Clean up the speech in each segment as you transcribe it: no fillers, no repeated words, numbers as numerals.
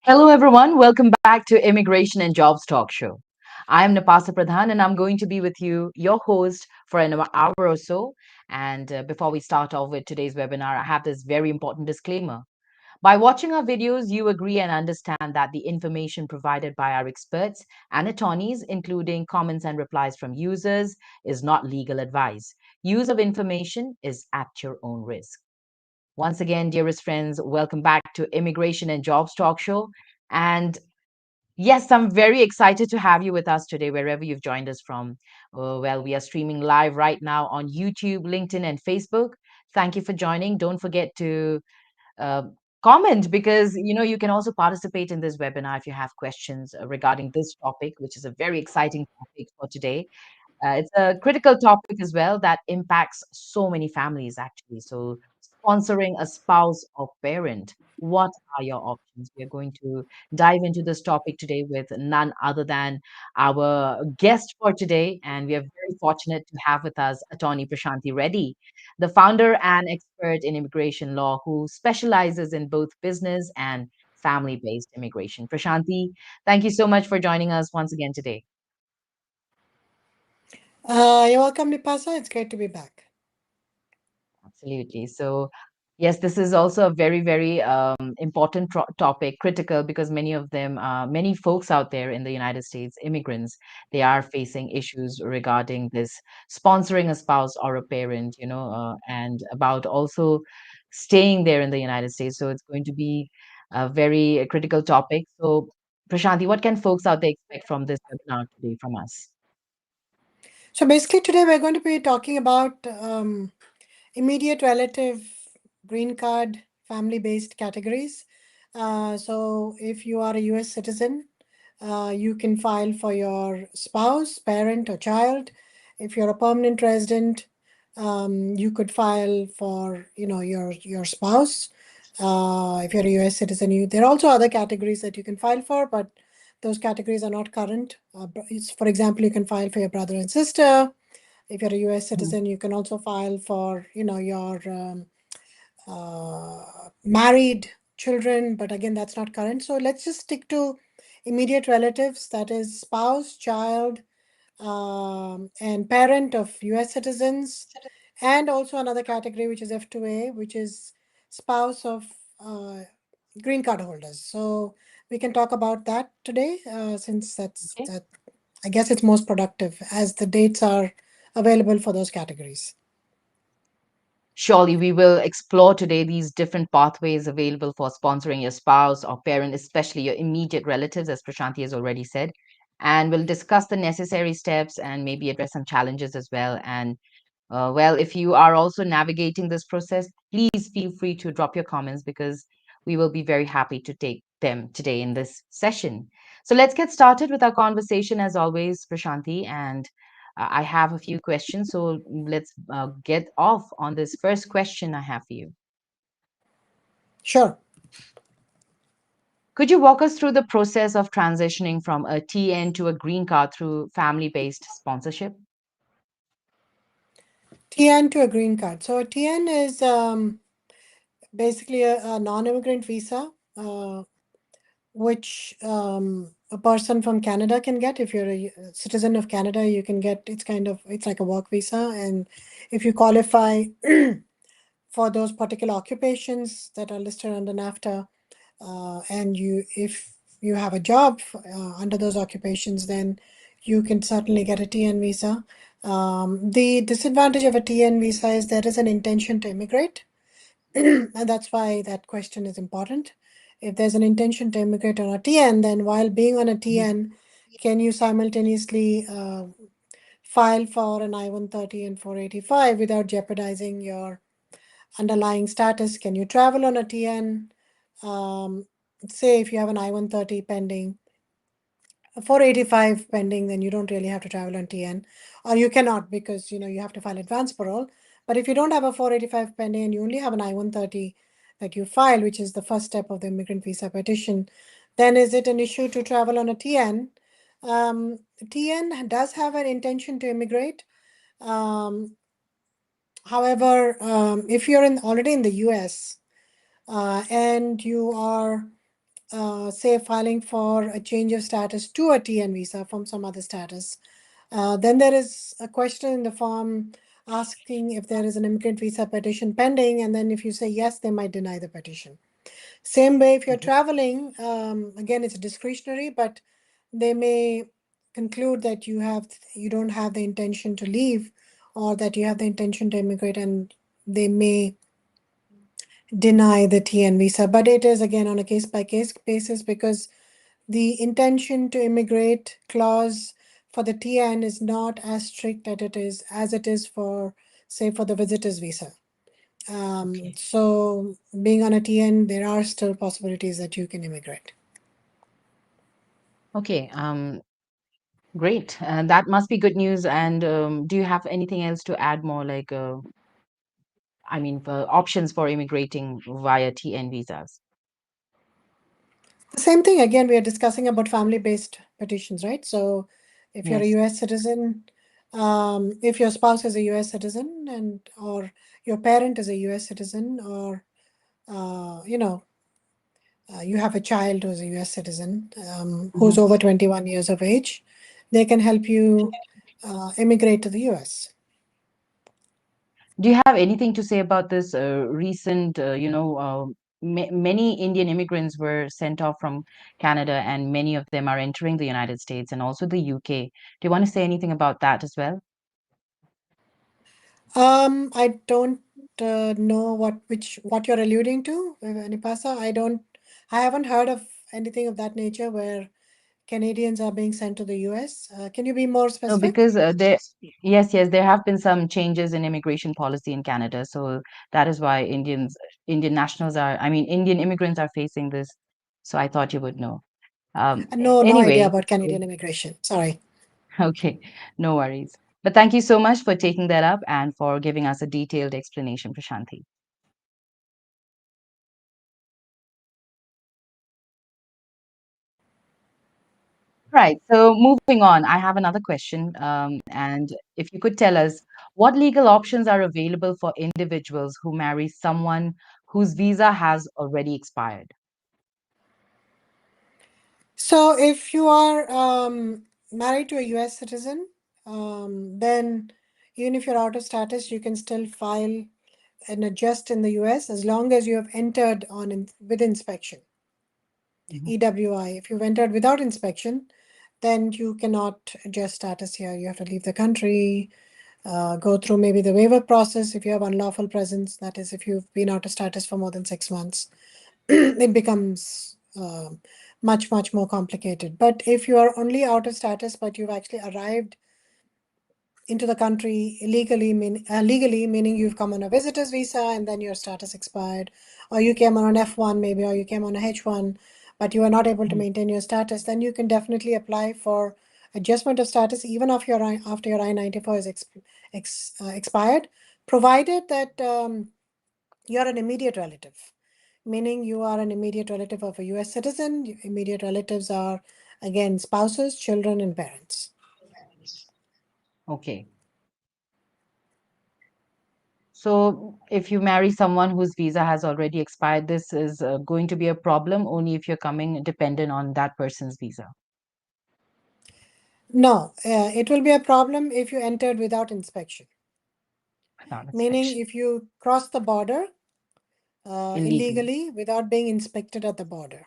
Hello, everyone. Welcome back to Immigration and Jobs Talk Show. I'm Napasa Pradhan, and I'm going to be with you, your host, for an hour or so. And before we start off with today's webinar, I have this very important disclaimer. By watching our videos, you agree and understand that the information provided by our experts and attorneys, including comments and replies from users, is not legal advice. Use of information is at your own risk. Once again, dearest friends, welcome back to Immigration and Jobs Talk Show. And yes, I'm very excited to have you with us today, wherever you've joined us from. Well, we are streaming live right now on YouTube, LinkedIn, and Facebook. Thank you for joining. Don't forget to uh, comment because you can also participate in this webinar if you have questions regarding this topic, which is a very exciting topic for today. It's a critical topic as well that impacts so many families, actually. So, sponsoring a spouse or parent, what are your options? We are going to dive into this topic today with none other than our guest for today. And we are very fortunate to have with us Attorney Prashanthi Reddy, the founder and expert in immigration law who specializes in both business and family based immigration. Prashanthi, thank you so much for joining us once again today. You're welcome, Nipasa. It's great to be back. Absolutely. So, yes, this is also a very, very important topic, critical, because many folks out there in the United States, immigrants, they are facing issues regarding this sponsoring a spouse or a parent, and about also staying there in the United States. So, it's going to be a very critical topic. So, Prashanti, what can folks out there expect from this webinar today from us? So, basically, today we're going to be talking about immediate relative, green card, family based categories. So, if you are a US citizen, you can file for your spouse, parent, or child. If you're a permanent resident, you could file for your spouse. If you're a US citizen, there are also other categories that you can file for, but those categories are not current. For example, you can file for your brother and sister. If you're a US Mhm. citizen, you can also file for your married children, but again, that's not current. So let's just stick to immediate relatives, that is spouse, child, and parent of US citizens, and also another category which is F2A, which is spouse of uh, green card holders. So we can talk about that today, since Okay. I guess it's most productive as the dates are available for those categories. Surely we will explore today these different pathways available for sponsoring your spouse or parent, especially your immediate relatives, as Prashanti has already said. And we'll discuss the necessary steps and maybe address some challenges as well. And well, if you are also navigating this process, please feel free to drop your comments because we will be very happy to take them today in this session. So let's get started with our conversation as always, Prashanti. And I have a few questions. So let's get off on this first question I have for you. Sure. Could you walk us through the process of transitioning from a TN to a green card through family based sponsorship? TN to a green card. So a TN is basically a non-immigrant visa, which a person from Canada can get. If you're a citizen of Canada, you can get. It's like a work visa, and if you qualify for those particular occupations that are listed under NAFTA, and if you have a job under those occupations, then you can certainly get a TN visa. The disadvantage of a TN visa is there is an intention to immigrate, and that's why that question is important. If there's an intention to immigrate on a TN, then while being on a Mhm. TN, can you simultaneously file for an I-130 and 485 without jeopardizing your underlying status? Can you travel on a TN? Um, Say if you have an I-130 pending, a 485 pending, then you don't really have to travel on TN, or you cannot because you have to file advance parole. But if you don't have a 485 pending and you only have an I-130 that you file, which is the first step of the immigrant visa petition, then is it an issue to travel on a TN? Um, TN does have an intention to immigrate. Um, However, if you're already in the US, and you are say filing for a change of status to a TN visa from some other status, then there is a question in the form asking if there is an immigrant visa petition pending, and then if you say yes, they might deny the petition. Same way, if you're Mhm. traveling, again, it's discretionary, but they may conclude that you don't have the intention to leave, or that you have the intention to immigrate, and they may deny the TN visa. But it is again on a case by case basis, because the intention to immigrate clause for the TN is not as strict as it is for, say, for the visitor's visa. Okay. So being on a TN, there are still possibilities that you can immigrate. Okay. Great. That must be good news. And do you have anything else to add more, like, I mean, for options for immigrating via TN visas? The same thing, again, we are discussing about family-based petitions, right? So if you're a Yes. US citizen, if your spouse is a US citizen, and or your parent is a US citizen, or you know, you have a child who's a US citizen, who's Mhm. over 21 years of age, they can help you immigrate to the US. Do you have anything to say about this recent, many Indian immigrants were sent off from Canada, and many of them are entering the United States and also the UK. Do you want to say anything about that as well? I don't know what you're alluding to, Nipasa. I haven't heard of anything of that nature where Canadians are being sent to the US. Can you be more No, specific? because yes, there have been some changes in immigration policy in Canada. So that is why Indian nationals I mean, Indian immigrants are facing this. So I thought you would know. No idea Anyway, about Canadian immigration. Sorry. okay, no worries. But thank you so much for taking that up and for giving us a detailed explanation, Prashanti. Right. So moving on, I have another question. And if you could tell us what legal options are available for individuals who marry someone whose visa has already expired? So if you are married to a US citizen, then even if you're out of status, you can still file and adjust in the US as long as you have entered with inspection. Mhm. EWI. If you've entered without inspection, then you cannot adjust status here. You have to leave the country, go through maybe the waiver process if you have unlawful presence. That is, if you've been out of status for more than 6 months, it becomes much more complicated. But if you are only out of status, but you've actually arrived into the country legally, meaning you've come on a visitor's visa and then your status expired, or you came on an F1 maybe, or you came on a H1, but you are not able to Mhm. maintain your status, then you can definitely apply for adjustment of status even after your I-94 is expired, provided that you're an immediate relative, meaning you are an immediate relative of a US citizen. Immediate relatives are, again, spouses, children, and parents. Okay. So if you marry someone whose visa has already expired, this is going to be a problem only if you're coming dependent on that person's visa No, it will be a problem if you entered without inspection, without meaning inspection if you cross the border illegally. illegally without being inspected at the border.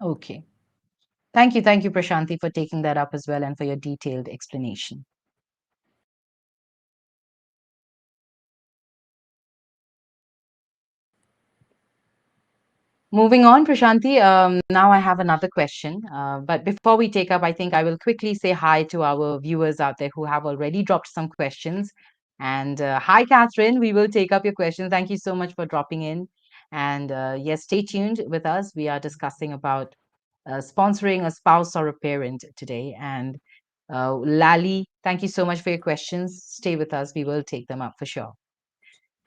Okay. Thank you, Prashanti, for taking that up as well and for your detailed explanation. Moving on, Prashanti, now I have another question. But before we take up, I think I will quickly say hi to our viewers out there who have already dropped some questions. And hi, Catherine. We will take up your questions. Thank you so much for dropping in. And yes, stay tuned with us. We are discussing about sponsoring a spouse or a parent today. And Lali, thank you so much for your questions. Stay with us. We will take them up for sure.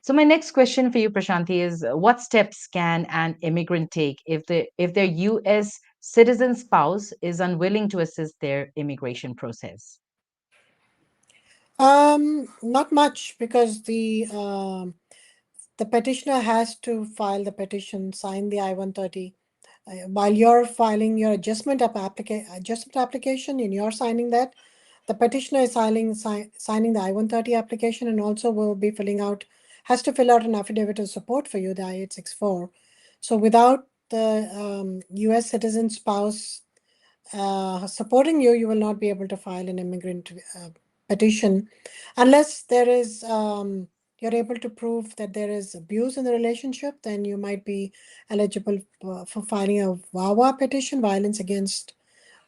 So my next question for you, Prashanti, is what steps can an immigrant take if their U.S. citizen spouse is unwilling to assist their immigration process? Not much, because the petitioner has to file the petition, sign the I-130 While you're filing your adjustment application and you're signing that, the petitioner is signing the I-130 application and also will be has to fill out an affidavit of support for you, the I-864. So without the U.S. citizen spouse supporting you, you will not be able to file an immigrant petition unless you're able to prove that there is abuse in the relationship. Then you might be eligible for filing a VAWA petition, Violence Against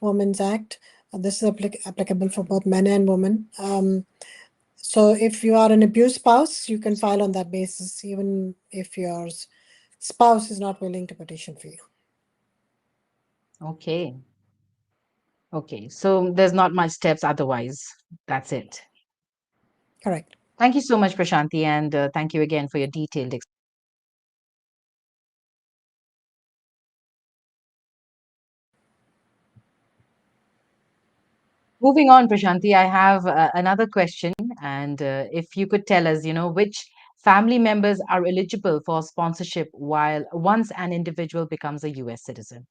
Women's Act. This is applicable for both men and women. So if you are an abused spouse, you can file on that basis, even if your spouse is not willing to petition for you. Okay. Okay. So there's not much steps otherwise. That's it. Correct. Thank you so much, Prashanti, and thank you again for your detailed. Moving on, Prashanti, I have another question, and if you could tell us, which family members are eligible for sponsorship while once an individual becomes a U.S. citizen.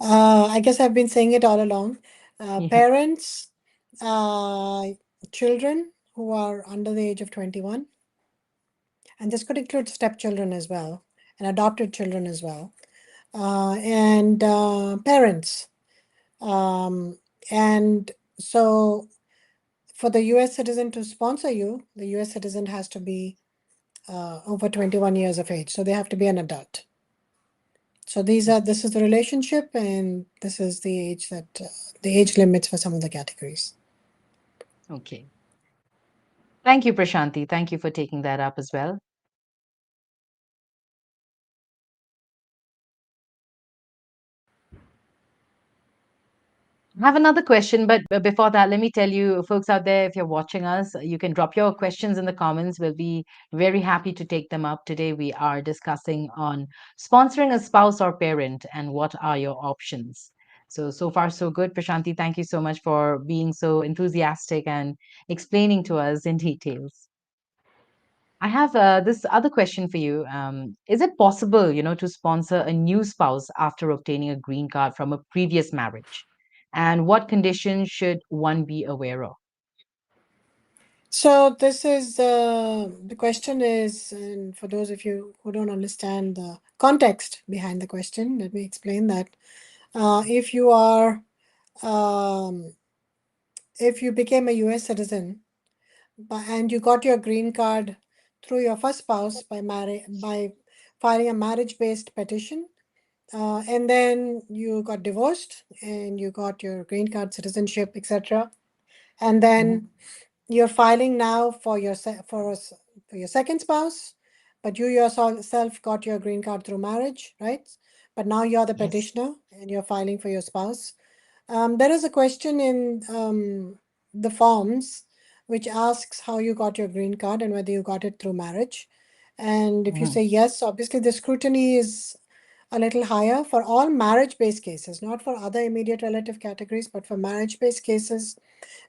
I guess I've been saying it all along. Yeah. Parents, uh, children who are under the age of 21, and this could include stepchildren as well, and adopted children as well, and parents. Um, and so for the US citizen to sponsor you, the US citizen has to be over 21 years of age. So they have to be an adult. So this is the relationship, and this is the age limits for some of the categories. Okay. Thank you, Prashanti. Thank you for taking that up as well. I have another question, but before that, let me tell you, folks out there, if you're watching us, you can drop your questions in the comments. We'll be very happy to take them up. Today, we are discussing on sponsoring a spouse or parent and what are your options. So far, so good. Prashanti, thank you so much for being so enthusiastic and explaining to us in details. I have this other question for you. Is it possible, to sponsor a new spouse after obtaining a green card from a previous marriage? And what conditions should one be aware of? So this is the question is, and for those of you who don't understand the context behind the question, let me explain that. If you are, um, if you became a U.S. citizen and you got your green card through your first spouse by filing a marriage-based petition, and then you got divorced and you got your green card, citizenship, etc., and Mhm. then you're filing now for for your second spouse, but you yourself got your green card through marriage, right? But now you're the Yes. petitioner and you're filing for your spouse. There is a question in the forms which asks how you got your green card and whether you got it through marriage. And if you Mhm. say yes, obviously the scrutiny is a little higher for all marriage-based cases, not for other immediate relative categories, but for marriage-based cases,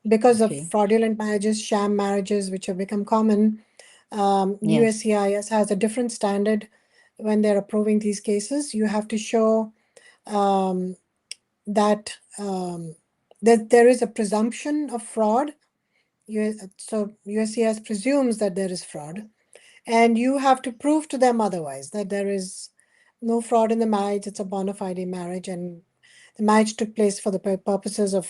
because of Okay. fraudulent marriages, sham marriages, which have become common. Yes. USCIS has a different standard when they're approving these cases. You have to show um, that there is a presumption of fraud. So USCIS presumes that there is fraud, and you have to prove to them otherwise, that there is no fraud in the marriage. It's a bona fide marriage, and the marriage took place for the purposes of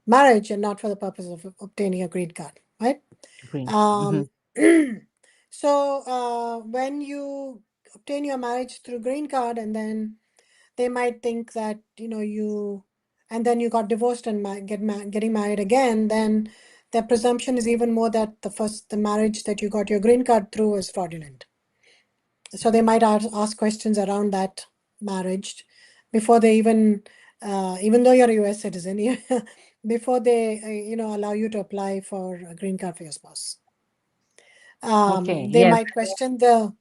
marriage and not for the purpose of obtaining a green card, right? Green. Um, Mhm. so when you obtain your marriage through green card, and then they might think that and then you got divorced and getting married again, then the presumption is even more that the marriage that you got your green card through was fraudulent. So they might ask questions around that marriage before they even though you're a U.S. citizen, before they allow you to apply for a green card for your spouse. Okay. They Yes. might question the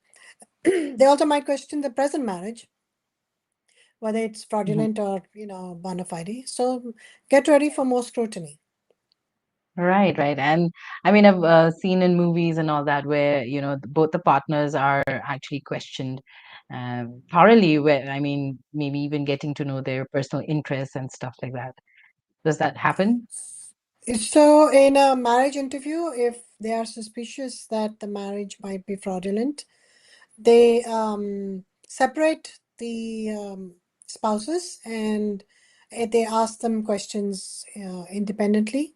they also might question the present marriage, whether it's Mhm. fraudulent or bona fide. So get ready for more scrutiny. Right, right. And I mean, I've seen in movies and all that where, both the partners are actually questioned. thoroughly. Where I mean, maybe even getting to know their personal interests and stuff like that. Does that happen? So, in a marriage interview, if they are suspicious that the marriage might be fraudulent, they separate the spouses and they ask them questions independently.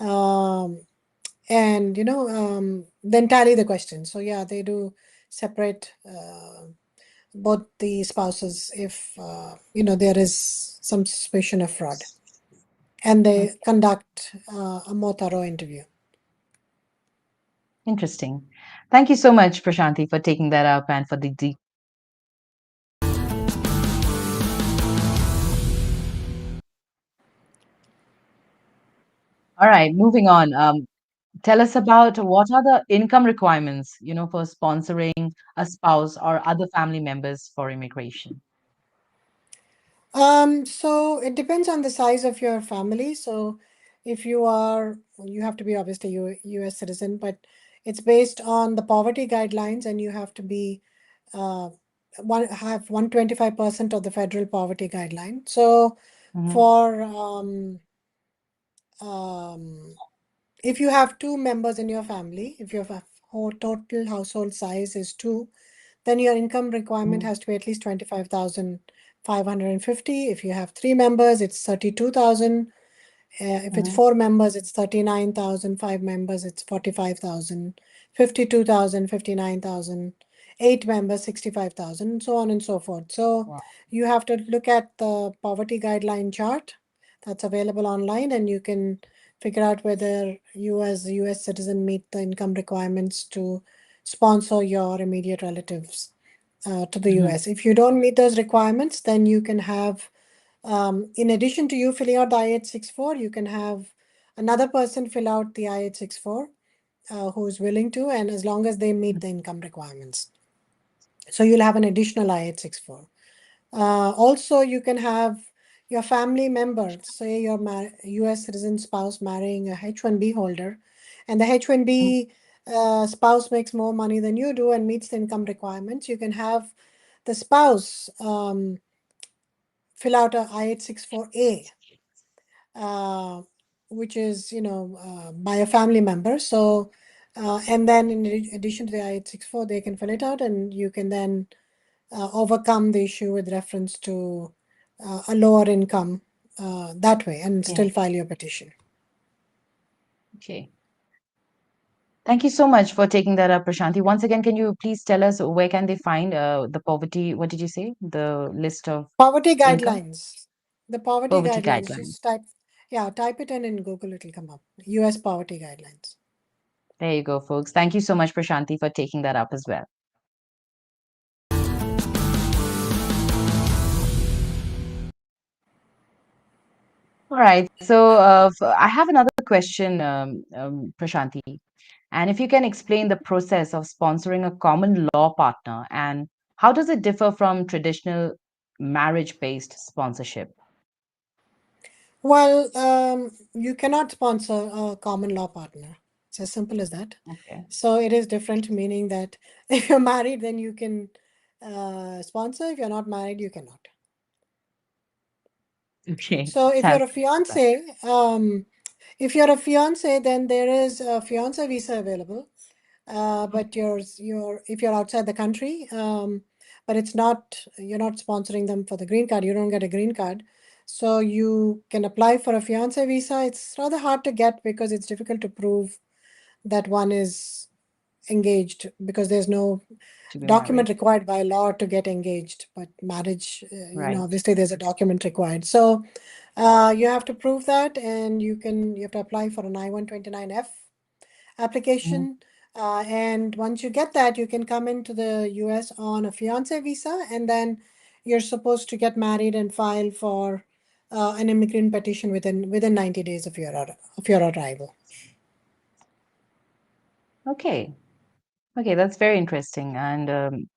Um, and then tally the questions. So yeah, they do separate both the spouses if there is some suspicion of fraud, and Mm, they conduct a more thorough interview. interesting. Thank you so much, Prashanti, for taking that up and for the deep. All right, moving on. Tell us about what are the income requirements, for sponsoring a spouse or other family members for immigration. So it depends on the size of your family. So if you have to be obviously US citizen, but it's based on the poverty guidelines, and you have to be uh, have 125% of the federal poverty guideline. So Hmm. for um, if you have two members in your family, if your total household size is two, then your income requirement Hmm. has to be at least 25,550. If you have three members, it's 32,000. If it's Hmm. four members, it's 39,000. Five members, it's 45,000. 52,000, 59,000. Eight members, 65,000, and so on and so forth. So Wow. you have to look at the poverty guideline chart that's available online, and you can figure out whether you as a US citizen meet the income requirements to sponsor your immediate relatives to the Hmm. US. If you don't meet those requirements, then you can have, in addition to you filling out the I-864, you can have another person fill out the I-864 who's willing to, and as long as they meet the income requirements. So you'll have an additional I-864. Also, you can have your family member, say your US citizen spouse marrying a H-1B holder, and the H-1B spouse makes more money than you do and meets the income requirements. You can have the spouse fill out a I-864A, uh, which is, by a family member. So, and then in addition to the I-864, they can fill it out, and you can then overcome the issue with reference to a lower income that way and Yeah. still file your petition. Okay. Thank you so much for taking that up, Prashanti. Once again, can you please tell us where can they find the poverty? What did you say? The list of Poverty income guidelines. The poverty poverty guidelines, guidelines. just type, yeah, type it in Google, it'll come up. US poverty guidelines. There you go, folks. Thank you so much, Prashanti, for taking that up as well. All right. So I have another question, Prashanti. And if you can explain the process of sponsoring a common law partner and how does it differ from traditional marriage-based sponsorship? Well, you cannot sponsor a common law partner. It's as simple as that. Okay. So it is different, meaning that if you're married, then you can sponsor. If you're not married, you cannot. Okay. So if you're That's a fiance, then there is a fiance visa available. But if you're outside the country, but you're not sponsoring them for the green card. You don't get a green card, so you can apply for a fiance visa. It's rather hard to get because it's difficult to prove that one is engaged because there's no to be document married. required by law to get engaged. But marriage, Right. obviously there's a document required. So you have to prove that, and you have to apply for an I-129F Mhm. application. And once you get that, you can come into the US on a fiance visa, and then you're supposed to get married and file for an immigrant petition within 90 days of your arrival. Okay. Okay, that's very interesting. And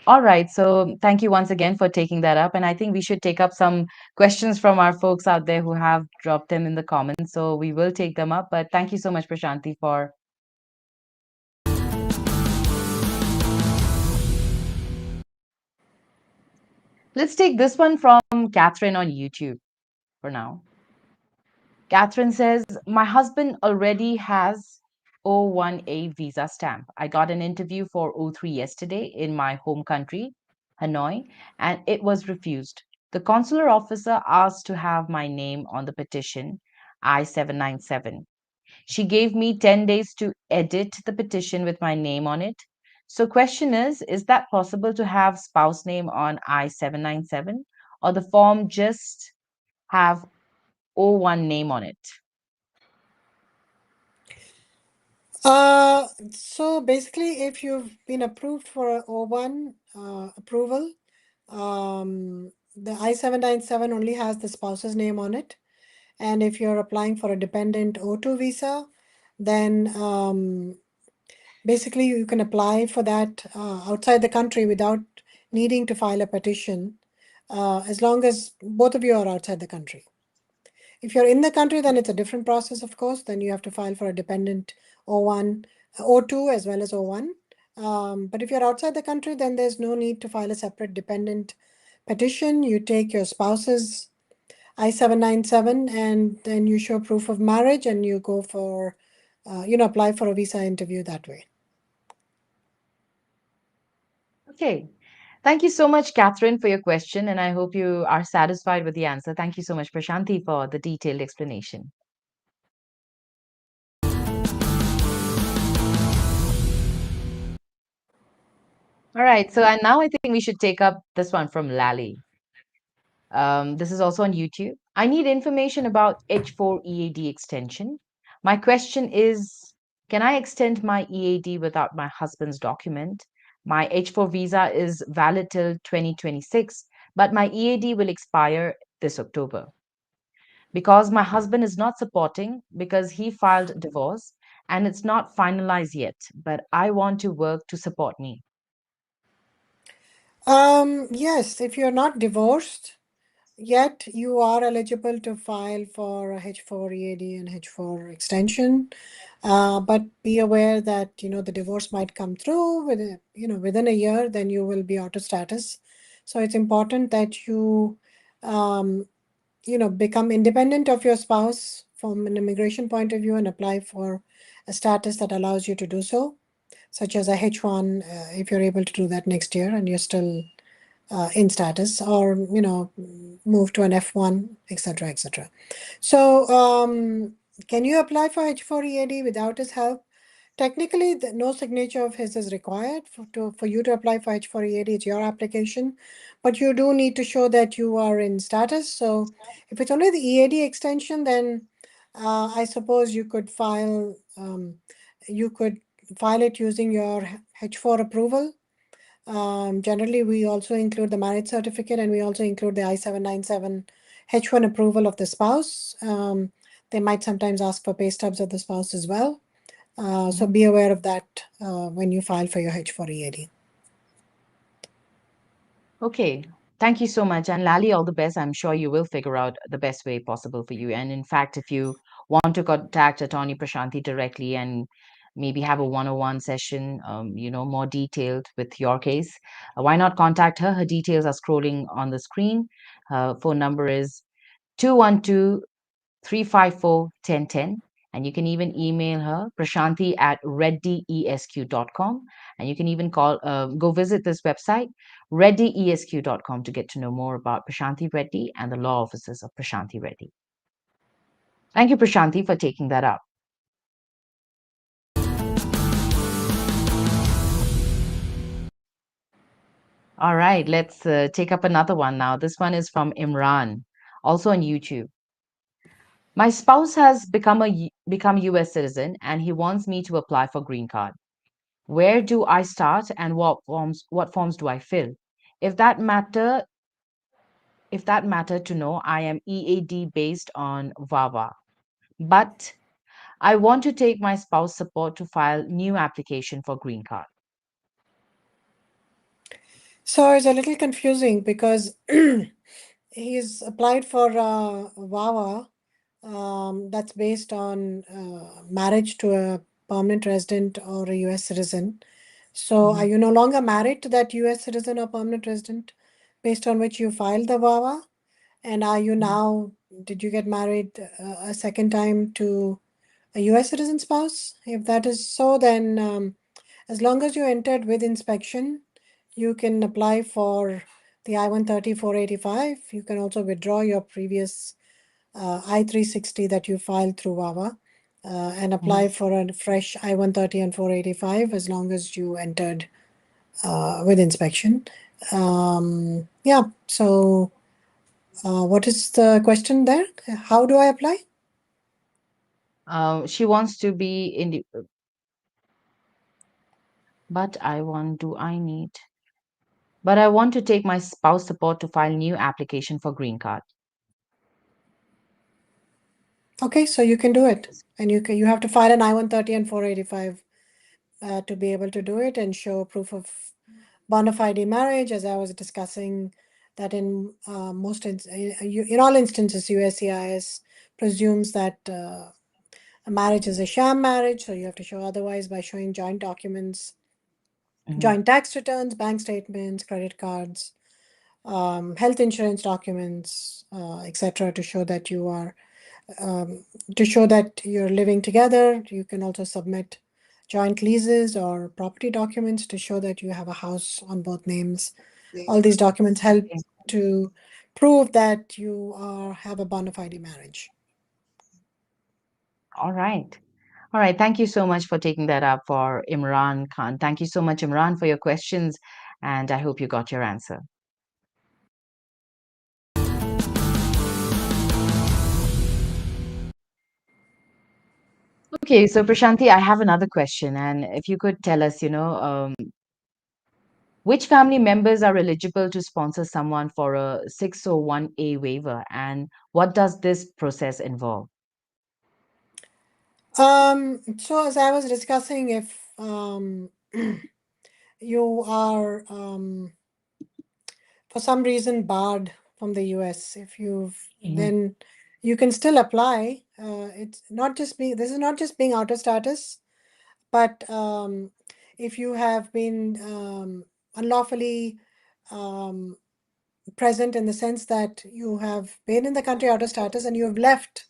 all right. So thank you once again for taking that up. And I think we should take up some questions from our folks out there who have dropped them in the comments. So we will take them up. But thank you so much, Prashanti, for Let's take this one from Catherine on YouTube for now. Catherine says, my husband already has O1A visa stamp. I got an interview for O3 yesterday in my home country, Hanoi, and it was refused. The consular officer asked to have my name on the petition I-797. She gave me 10 days to edit the petition with my name on it. So question is that possible to have spouse name on I-797 or the form just have O1 name on it? So basically, if you've been approved for a O1 approval, the I-797 only has the spouse's name on it. And if you're applying for a dependent O2 visa, then basically you can apply for that outside the country without needing to file a petition, as long as both of you are outside the country. If you're in the country, then it's a different process, of course. Then you have to file for a dependent O1, O2 as well as O1. But if you're outside the country, then there's no need to file a separate dependent petition. You take your spouse's I-797 and then you show proof of marriage and you go for, apply for a visa interview that way. Okay. Thank you so much, Catherine, for your question, and I hope you are satisfied with the answer. Thank you so much, Prashanti, for the detailed explanation. All right, so and now I think we should take up this one from Lally. This is also on YouTube. I need information about H4 EAD extension. My question is, can I extend my EAD without my husband's document? My H4 visa is valid till 2026, but my EAD will expire this October. Because my husband is not supporting because he filed divorce and it's not finalized yet, but I want to work to support me. Yes, if you're not divorced, yet you are eligible to file for a H4 EAD and H4 extension. But be aware that, the divorce might come through within a year, then you will be out of status. So it's important that you, um, become independent of your spouse from an immigration point of view and apply for a status that allows you to do so, such as a H1, if you're able to do that next year and you're still in status, or move to an F1, etc., etc. So can you apply for H4 EAD without his help? Technically, no signature of his is required for you to apply for H4 EAD. It's your application, but you do need to show that you are in status. So if it's only the EAD extension, then I suppose you could file it using your H4 approval. Generally, we also include the marriage certificate and we also include the I-797 H1 approval of the spouse. They might sometimes ask for pay stubs of the spouse as well. So Mhm. be aware of that when you file for your H4 EAD. Okay, thank you so much. And Lali, all the best. I'm sure you will figure out the best way possible for you. And in fact, if you want to contact Attorney Prashanti directly and maybe have a one-on-one session, more detailed with your case, why not contact her? Her details are scrolling on the screen. Her phone number is 212 354 1010. And you can even email her, Prashanti at reddyesq.com. And you can even go visit this website, reddyesq.com, to get to know more about Prashanti Reddy and the law offices of Prashanti Reddy. Thank you, Prashanti, for taking that up. All right, let's take up another one now. This one is from Imran, also on YouTube. My spouse has become US citizen and he wants me to apply for green card. Where do I start and what forms do I fill? If that matter if that matter to know, I am EAD based on VAWA, but I want to take my spouse support to file new application for green card. So it's a little confusing because he's applied for VAWA, that's based on marriage to a permanent resident or a US citizen. So are Mhm. you no longer married to that US citizen or permanent resident? based on which you filed the VAWA? And are you now, did you get married a second time to a US citizen spouse? If that is so, then as long as you entered with inspection, you can apply for the I-130 485. You can also withdraw your previous I-360 that you filed through VAWA and Mhm. apply for a fresh I-130 and 485 as long as you entered with inspection. Yeah, so what is the question there? How do I apply? She wants to be in the, but I need, but I want to take my spouse support to file new application for green card. Okay, so you can do it. And you have to file an I-130 and 485 to be able to do it and show proof of bona fide marriage, as I was discussing that in in all instances, USCIS presumes that a marriage is a sham marriage, so you have to show otherwise by showing joint documents, Mhm. joint tax returns, bank statements, credit cards, health insurance documents, etc., to show that you are um, to show that you're living together. You can also submit joint leases or property documents to show that you have a house on both names. All these documents help Okay. to prove that you have a bona fide marriage. All right. All right. Thank you so much for taking that up for Imran Khan. Thank you so much, Imran, for your questions. And I hope you got your answer. Okay. So, Prashanti, I have another question. And if you could tell us, which family members are eligible to sponsor someone for a 601A waiver? And what does this process involve? So as I was discussing, if you are for some reason barred from the US, if you've Mhm. then you can still apply. It's not just being this is not just being out of status, but if you have been unlawfully um, present in the sense that you have been in the country out of status and you have left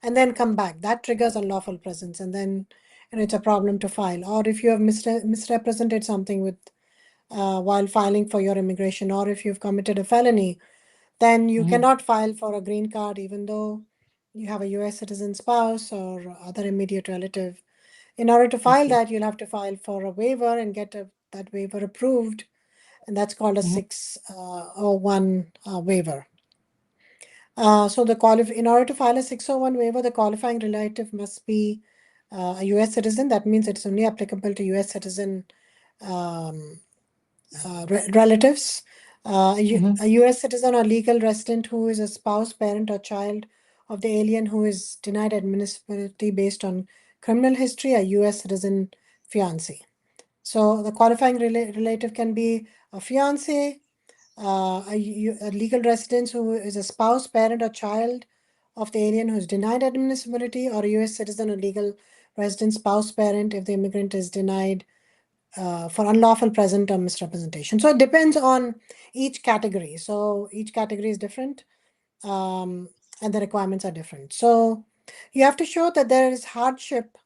and then come back, that triggers unlawful presence, and then it's a problem to file. Or if you have misrepresented something with while filing for your immigration, or if you've committed a felony, then you Mhm. cannot file for a green card even though you have a US citizen spouse or other immediate relative. In order to file Okay. that, you'll have to file for a waiver and get that waiver approved, and that's called a Mhm. 601 waiver. In order to file a 601 waiver, the qualifying relative must be a US citizen. That means it's only applicable to US citizen um, relatives. Mhm. A US citizen or legal resident who is a spouse, parent, or child of the alien who is denied admissibility based on criminal history, a US citizen fiancé. So the qualifying relative can be a fiance, a legal resident who is a spouse, parent, or child of the alien who is denied admissibility, or a US citizen or legal resident, spouse, parent if the immigrant is denied for unlawful present or misrepresentation. So it depends on each category. So each category is different, um, and the requirements are different. So you have to show that there is hardship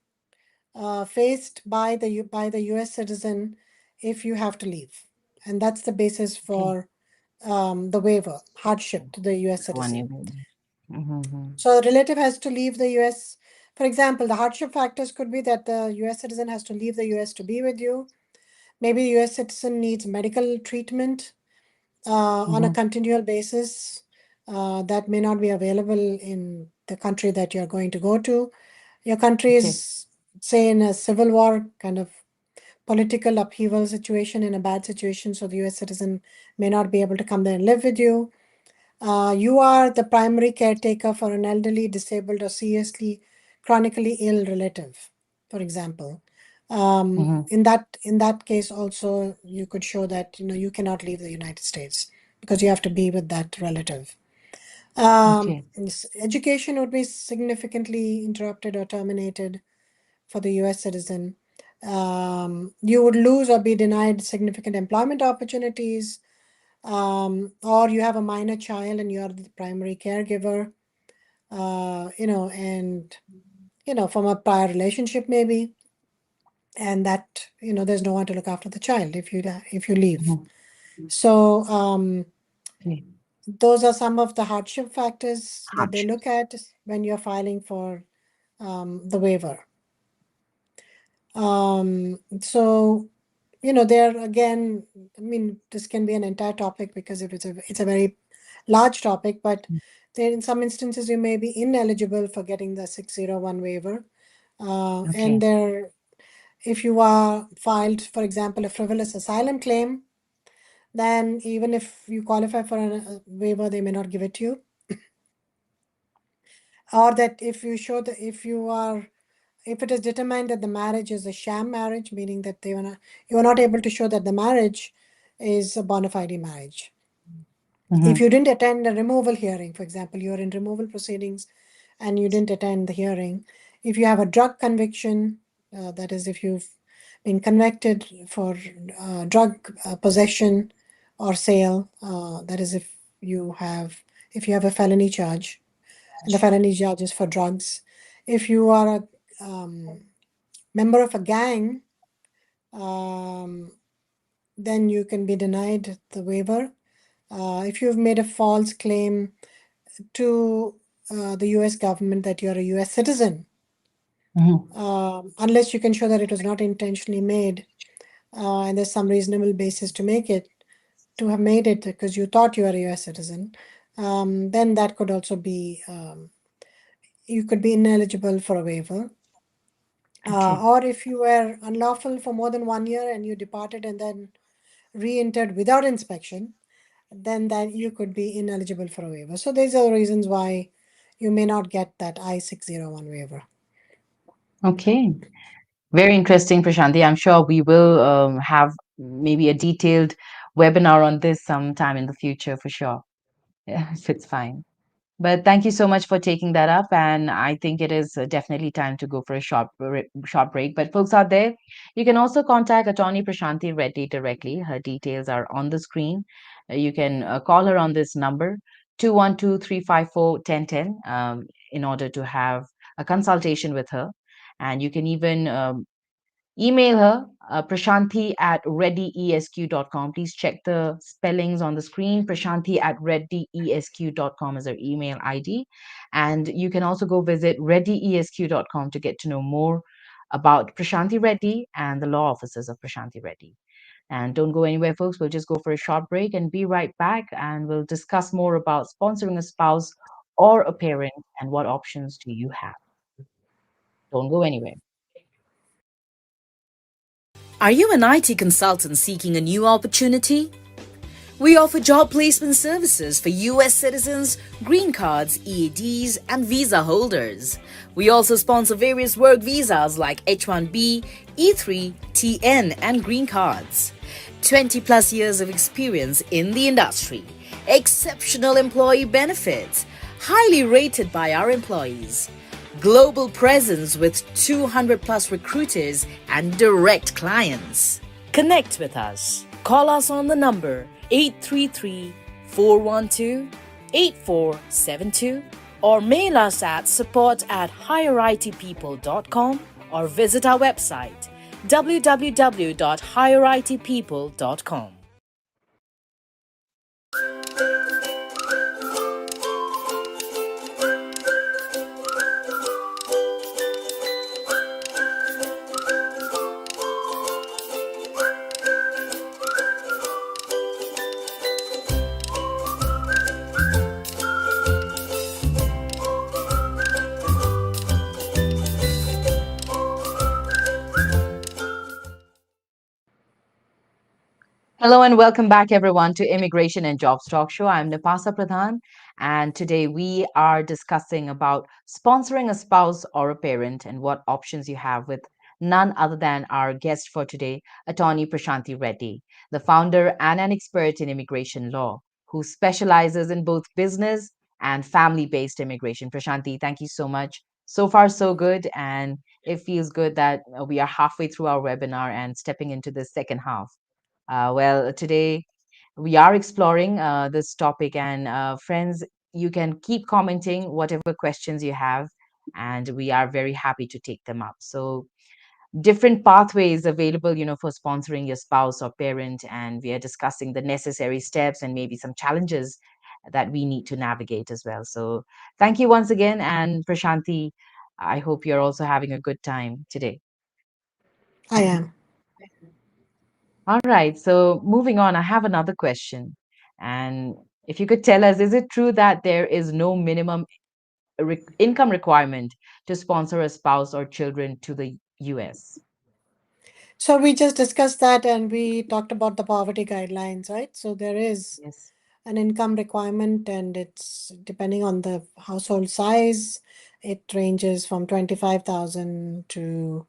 faced by the U.S. citizen if you have to leave, and that's the basis Okay. for the waiver hardship to the U.S. So one citizen. year. Mhm. So a relative has to leave the U.S. For example, the hardship factors could be that the U.S. citizen has to leave the U.S. to be with you. Maybe the U.S. citizen needs medical treatment on a Mhm. continual basis that may not be available in the country that you're going to go to. Your country Okay. is, say, in a civil war kind of political upheaval situation, in a bad situation, so the US citizen may not be able to come there and live with you. You are the primary caretaker for an elderly, disabled, or seriously chronically ill relative, for example. Mhm. In that case, also you could show that you cannot leave the United States because you have to be with that relative. Okay. Education would be significantly interrupted or terminated for the US citizen. You would lose or be denied significant employment opportunities. or you have a minor child and you're the primary caregiver, and from a prior relationship maybe, and that there's no one to look after the child if you leave. Mhm. So Okay. those are some of the hardship factors that they look Hardships. at when you're filing for the waiver. So there again, I mean, this can be an entire topic because if it's a very large topic, but there in some instances you may be ineligible for getting the 601 waiver. And Okay. there, if you are filed, for example, a frivolous asylum claim, then even if you qualify for a waiver, they may not give it to you. Or that if you show that if it is determined that the marriage is a sham marriage, meaning that you are not able to show that the marriage is a bona fide marriage. If Hmm. you didn't attend a removal hearing, for example, you're in removal proceedings and you didn't attend the hearing, if you have a drug conviction, that is, if you've been convicted for drug possession or sale, that is, if you have a felony charge, and the felony charge is for drugs. If you are a member of a gang, um, then you can be denied the waiver. If you've made a false claim to the US government that you're a US citizen, Hmm. unless you can show that it was not intentionally made, and there's some reasonable basis to have made it because you thought you were a US citizen, then that could also be, you could be ineligible for a waiver. Okay. Or if you were unlawful for more than 1 year and you departed and then re-entered without inspection, then that you could be ineligible for a waiver. So these are the reasons why you may not get that I-601 waiver. Okay. Very interesting, Prashanti. I'm sure we will have maybe a detailed webinar on this sometime in the future for sure. Yeah, if it's fine. But thank you so much for taking that up. And I think it is definitely time to go for a short break. But folks out there, you can also contact Attorney Prashanti Reddy directly. Her details are on the screen. You can call her on this number, 212-354-1010, in order to have a consultation with her. And you can even email her, prashanti at readyesq.com. Please check the spellings on the screen. Prashanti at readyesq.com is her email ID. And you can also go visit readyesq.com to get to know more about Prashanti Reddy and the law offices of Prashanti Reddy. And don't go anywhere, folks. We'll just go for a short break and be right back. And we'll discuss more about sponsoring a spouse or a parent and what options do you have. Don't go anywhere. Are you an IT consultant seeking a new opportunity? We offer job placement services for US citizens, green cards, EADs, and visa holders. We also sponsor various work visas like H-1B, E3, TN, and green cards. 20 plus years of experience in the industry. Exceptional employee benefits. Highly rated by our employees. Global presence with 200 plus recruiters and direct clients. Connect with us. Call us on the number 833-412-8472 or mail us at support@higheritpeople.com or visit our website www.higheritpeople.com. Hello and welcome back, everyone, to Immigration and Jobs Talk Show. I'm Napasa Pradhan, and today we are discussing about sponsoring a spouse or a parent and what options you have with none other than our guest for today, Attorney Prashanti Reddy, the founder and an expert in immigration law, who specializes in both business and family-based immigration. Prashanti, thank you so much. So far, so good, and it feels good that we are halfway through our webinar and stepping into the second half. Well, today We are exploring this topic, and friends, you can keep commenting whatever questions you have, and we are very happy to take them up. So, different pathways available, for sponsoring your spouse or parent, and we are discussing the necessary steps and maybe some challenges that we need to navigate as well. So, thank you once again, and Prashanti, I hope you're also having a good time today. I am. All right. So moving on, I have another question. And if you could tell us, is it true that there is no minimum income requirement to sponsor a spouse or children to the US? So we just discussed that and we talked about the poverty guidelines, right? So there is Yes. an income requirement and it's depending on the household size, it ranges from 25,000 to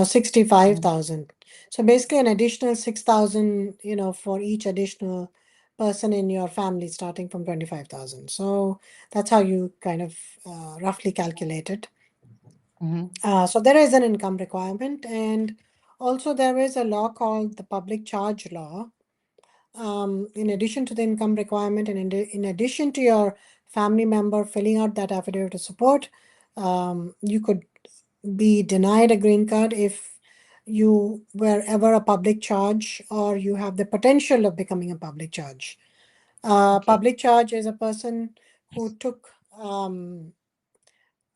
65,000. So basically an additional 6,000, for each additional person in your family starting from 25,000. So that's how you kind of roughly calculate it. Mm-hmm. So there is an income requirement, and also there is a law called the public charge law. In addition to the income requirement, and in addition to your family member filling out that affidavit of support, you could be denied a green card if you were ever a public charge or you have the potential of becoming a public charge. Okay. Public charge is a person who took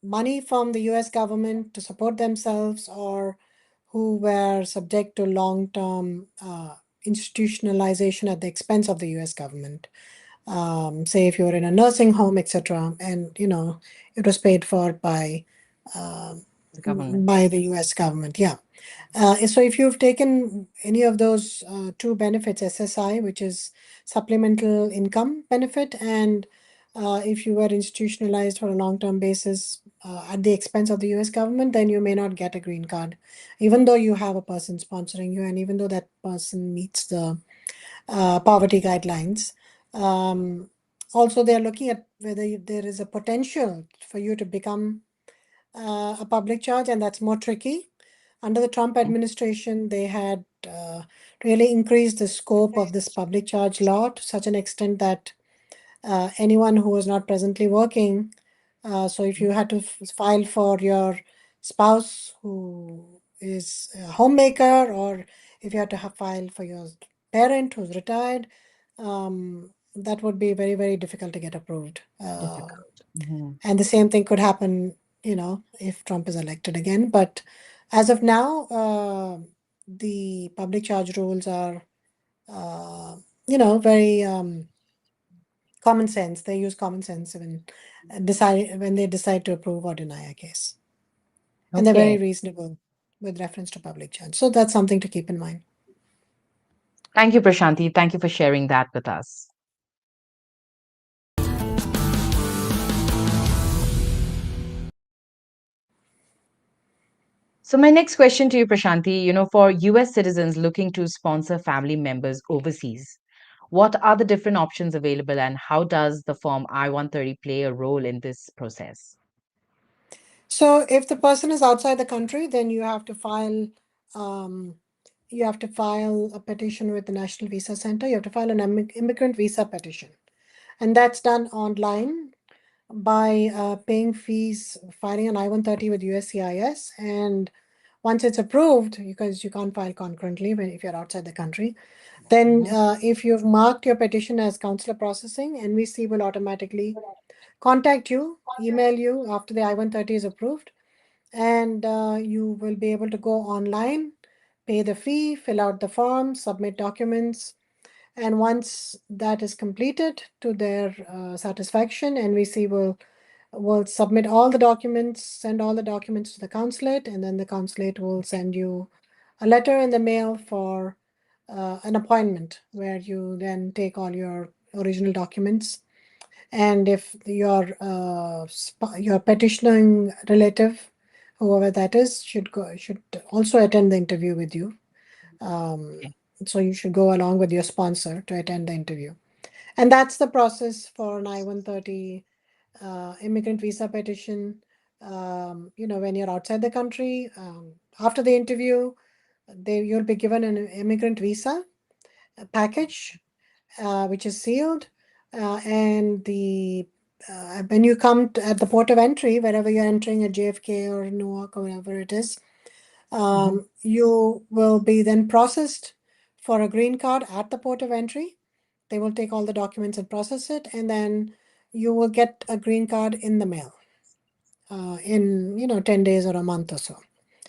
money from the US government to support themselves or who were subject to long-term institutionalization at the expense of the US government. Say if you were in a nursing home, etc., and it was paid for The government. by the US government. Yeah. So if you've taken any of those two benefits, SSI, which is supplemental income benefit, and if you were institutionalized for a long-term basis at the expense of the US government, then you may not get a green card, even though you have a person sponsoring you, and even though that person meets the poverty guidelines. Um, Also, they're looking at whether there is a potential for you to become a public charge, and that's more tricky. Under the Trump Mhm. administration, they had really increased the scope of this public charge law to such an extent that anyone who was not presently working, so if you had to file for your spouse who is a homemaker, or if you had to file for your parent who's retired, that would be very, very difficult to get approved. Difficult. Mhm. And the same thing could happen, if Trump is elected again. But as of now, the public charge rules are, very common sense. They use common sense when they decide to approve or deny a case, and they're very Okay. reasonable with reference to public charge. So that's something to keep in mind. Thank you, Prashanti. Thank you for sharing that with us. So, my next question to you, Prashanti, for US citizens looking to sponsor family members overseas, what are the different options available and how does the Form I-130 play a role in this process? So if the person is outside the country, then you have to file a petition with the National Visa Center. You have to file an immigrant visa petition, and that's done online by paying fees, filing an I-130 with USCIS, and once it's approved, because you can't file concurrently if you're outside the country, then Mhm. if you've marked your petition as consular processing, NVC will automatically contact you, email you after the I-130 is approved, and you will be able to go online, pay the fee, fill out the form, submit documents, and once that is completed to their satisfaction, NVC will submit all the documents, send all the documents to the consulate, and then the consulate will send you a letter in the mail for an appointment where you then take all your original documents. And if your petitioning relative, whoever that is, should also attend the interview with you. Um, so you should go along with your sponsor to attend the interview. And that's the process for an I-130 immigrant visa petition. When you're outside the country, after the interview, you'll be given an immigrant visa package, which is sealed, and when you come at the port of entry, wherever you're entering at JFK or Newark or wherever it is, Hmm. you will be then processed for a green card at the port of entry. They will take all the documents and process it, and then you will get a green card in the mail in 10 days or a month or so.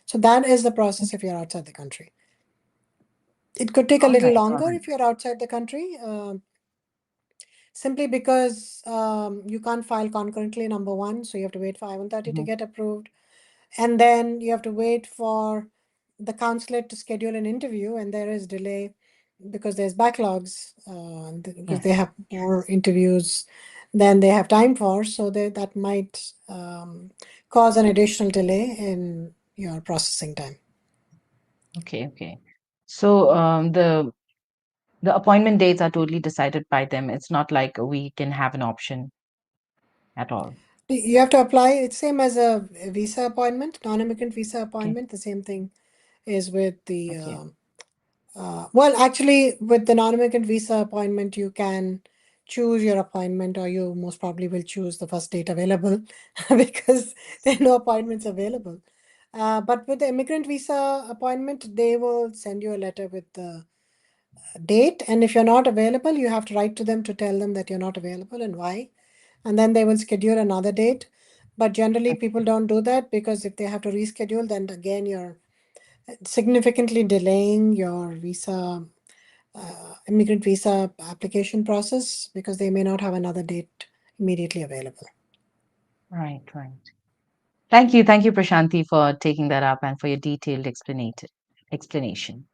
So that is the process if you're outside the country. It could take a All little right, all longer right. if you're outside the country, simply because you can't file concurrently, number one, so you have to wait for I-130 to Mhm. get approved. And then you have to wait for the consulate to schedule an interview, and there is delay because there's backlogs, because they Yes. have more interviews than they have time for, so that might cause an additional delay in your processing time. Okay, okay. So the appointment dates are totally decided by them. It's not like we can have an option at all. You have to apply. It's same as a visa appointment, non-immigrant visa Okay, appointment. The same thing is with the okay, well, actually, with the non-immigrant visa appointment, you can choose your appointment, or you most probably will choose the first date available because there are no appointments available. But with the immigrant visa appointment, they will send you a letter with the date, and if you're not available, you have to write to them to tell them that you're not available and why, and then they will schedule another date. But generally, people don't do that, because if they have to reschedule, then again you're significantly delaying your immigrant visa application process, because they may not have another date immediately available. right, right. Thank you, Prashanti, for taking that up and for your detailed explanation.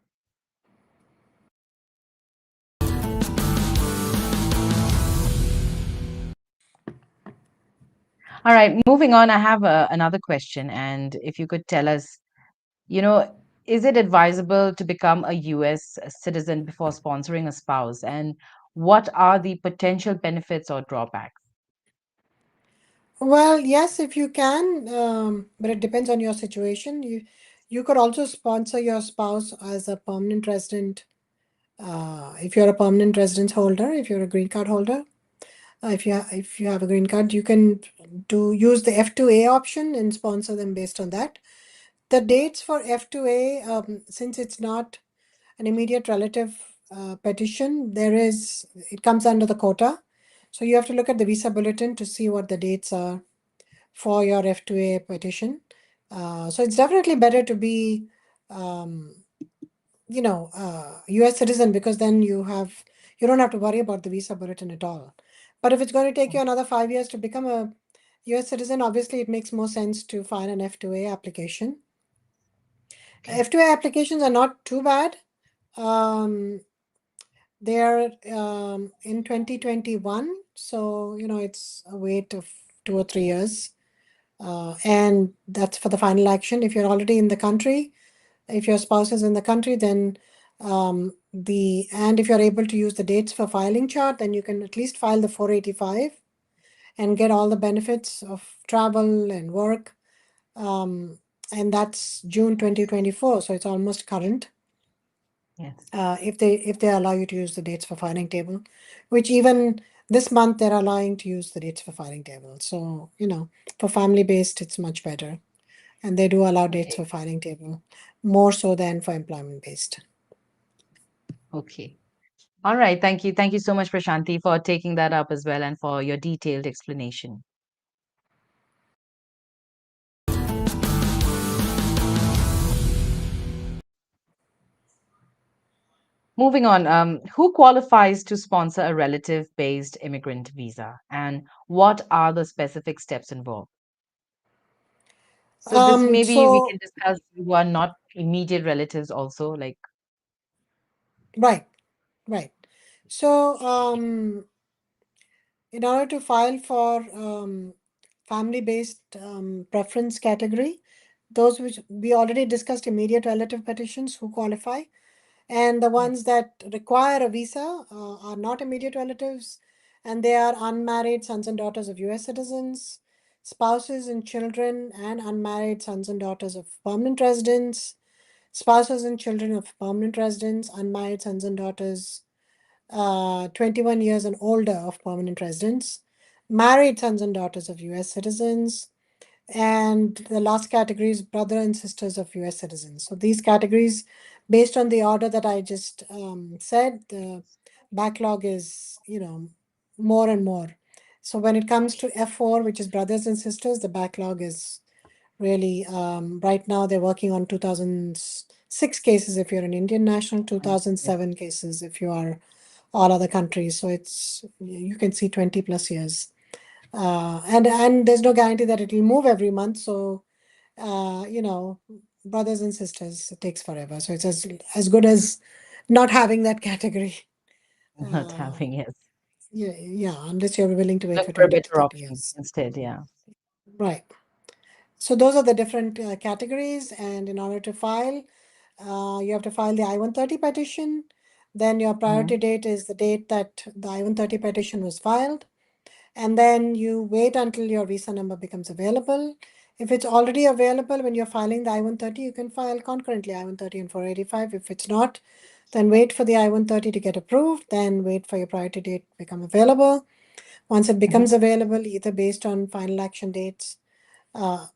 All right, moving on, I have another question, and if you could tell us, you know, is it advisable to become a US citizen before sponsoring a spouse, and what are the potential benefits or drawbacks? Well, yes, if you can, but it depends on your situation. You could also sponsor your spouse as a permanent resident. If you're a permanent residence holder, if you're a green card holder, if you have a green card, you can use the F2A option and sponsor them based on that. The dates for F2A, since it's not an immediate relative petition, it comes under the quota. So you have to look at the visa bulletin to see what the dates are for your F2A petition. So it's definitely better to be, um, U.S. citizen, because then you don't have to worry about the visa bulletin at all. But if it's going to take you another 5 years to become a U.S. citizen, obviously it makes more sense to file an F2A application. Okay. F2A applications are not too bad. Um, they're in 2021, so it's a wait of 2 or 3 years, and that's for the final action. If you're already in the country, if your spouse is in the country, then and if you're able to use the dates for filing chart, then you can at least file the 485 and get all the benefits of travel and work. Um, and that's June 2024, so it's almost current. Yes. If they allow you to use the dates for filing table, which even this month they're allowing to use the dates for filing table. So for family based, it's much better, and they do allow dates Okay. for filing table more so than for employment based. Okay. All right. Thank you. Thank you so much, Prashanti, for taking that up as well and for your detailed explanation. Moving on, who qualifies to sponsor a relative based immigrant visa, and what are the specific steps involved? So, this maybe we So can discuss who are not immediate relatives also, like, right, right. So in order to file for family-based preference category, those which we already discussed, immediate relative petitions who qualify, and the ones yes. that require a visa are not immediate relatives, and they are unmarried sons and daughters of US citizens, spouses and children, and unmarried sons and daughters of permanent residents, spouses and children of permanent residents, unmarried sons and daughters 21 years and older of permanent residents, married sons and daughters of US citizens, and the last category is brother and sisters of US citizens. So these categories, based on the order that I just said, the backlog is, more and more. So when it comes to F4, which is brothers and sisters, the backlog is really, right now they're working on 2006 cases if you're an Indian national, 2007 cases if you are all other countries. So you can see 20 plus years. And there's no guarantee that it will move every month. So, brothers and sisters, it takes forever. So it's as good as not having that category. Not Uh, having, yes. yeah, unless you're willing to wait Look for for a 20 to better 30 option years. instead, yeah. Right. So those are the different categories. And in order to file, you have to file the I-130 petition. Then your priority date is the date that the I-130 petition was filed. And then you wait until your visa number becomes available. If it's already available when you're filing the I-130, you can file concurrently I-130 and 485. If it's not, then wait for the I-130 to get approved, then wait for your priority date to become available. Once it becomes available, either based on final action dates, uh,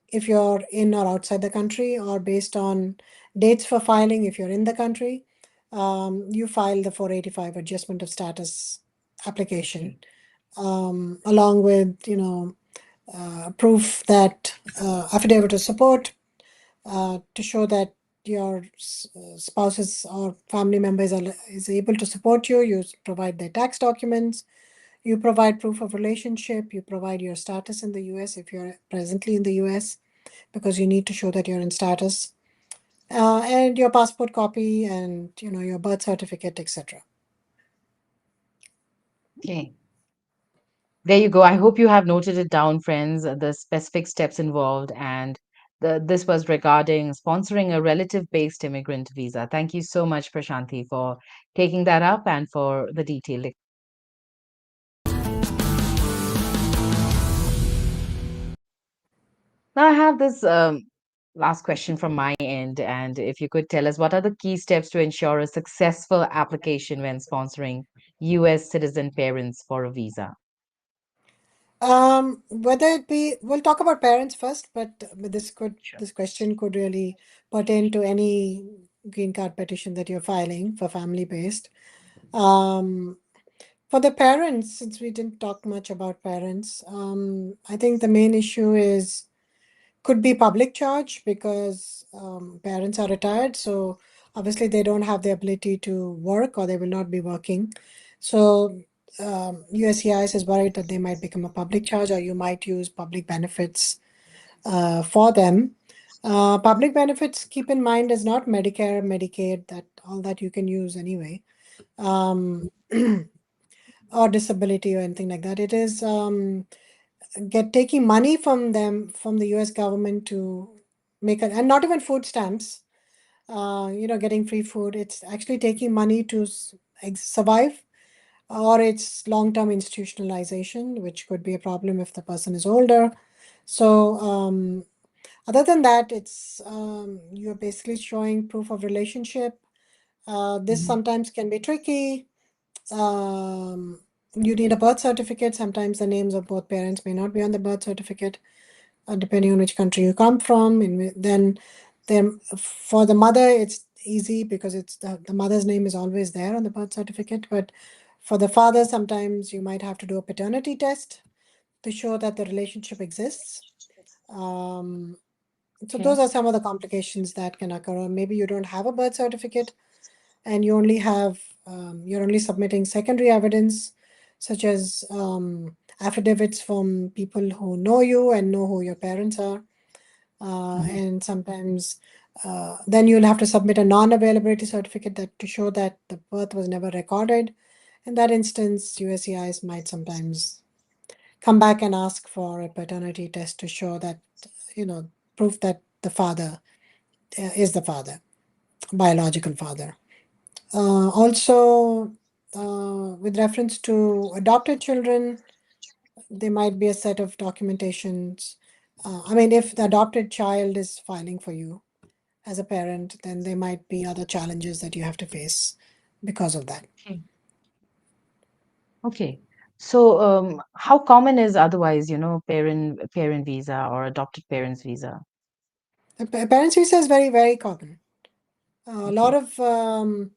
if you're in or outside the country, or based on dates for filing if you're in the country, you file the 485 adjustment of status application, along with proof that affidavit of support to show that your spouses or family members is able to support you. You provide their tax documents. You provide proof of relationship. You provide your status in the U.S. if you're presently in the U.S. because you need to show that you're in status, and your passport copy and your birth certificate, etc. Okay. There you go. I hope you have noted it down, friends, the specific steps involved. And this was regarding sponsoring a relative based immigrant visa. Thank you so much, Prashanthi, for taking that up and for the detailed. Now, I have this last question from my end. And if you could tell us what are the key steps to ensure a successful application when sponsoring US citizen parents for a visa? Whether it be, we'll talk about parents first, but Sure. this question could really pertain to any green card petition that you're filing for family based. Um, for the parents, since we didn't talk much about parents, I think the main issue could be public charge because parents are retired, so obviously they don't have the ability to work or they will not be working. So USCIS is worried that they might become a public charge or you might use public benefits for them. Public benefits, keep in mind, is not Medicare, Medicaid, that all that you can use anyway, um, or disability or anything like that. It is taking money from them, from the US government, to and not even food stamps, getting free food. It's actually taking money to survive, or it's long-term institutionalization, which could be a problem if the person is older. So other than that, it's you're basically showing proof of relationship. This sometimes can be tricky. um, you need a birth certificate. Sometimes the names of both parents may not be on the birth certificate, depending on which country you come from. And then for the mother, it's easy because it's the mother's name is always there on the birth certificate. But for the father, sometimes you might have to do a paternity test to show that the relationship exists. Um, so Okay. those are some of the complications that can occur. Or maybe you don't have a birth certificate and you only have you're only submitting secondary evidence, such as affidavits from people who know you and know who your parents are. And sometimes then you'll have to submit a non-availability certificate that to show that the birth was never recorded. In that instance, USCIS might sometimes come back and ask for a paternity test to show that, proof that the father is the father, biological father. Also, with reference to adopted children, there might be a set of documentations. I mean, if the adopted child is filing for you as a parent, then there might be other challenges that you have to face because of that. Okay. Okay. So, how common is otherwise, parent visa or adopted parents visa? The parents' visa is very, very common. A lot Okay. of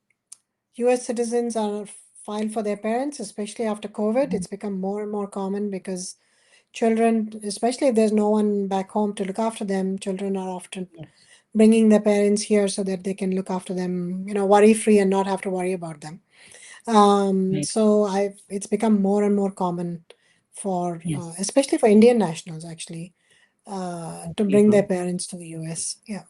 US citizens are filed for their parents, especially after COVID. Mhm. It's become more and more common because children, especially if there's no one back home to look after them, children are often Yes. bringing their parents here so that they can look after them, worry free and not have to worry about them. Right. So it's become more and more common for, Yes. especially for Indian nationals actually, to bring their Agreeable. parents to the US. Yeah.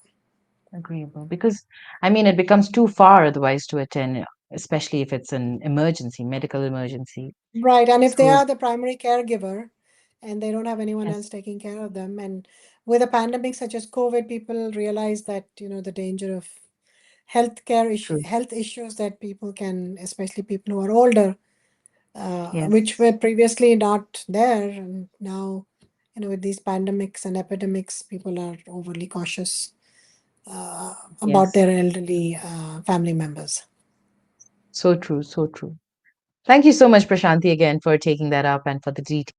Agreeable. Because, I mean, it becomes too far otherwise to attend, especially if it's an emergency, medical emergency. Right. And if they So, are the primary caregiver and they don't have anyone else yes, taking care of them, and with a pandemic such as COVID, people realize that, the danger of true. health issues that people can, especially people who are older, which were Yes. previously not there. And now, with these pandemics and epidemics, people are overly cautious about Yes. their elderly family members. So true. So true. Thank you so much, Prashanti, again for taking that up and for the details.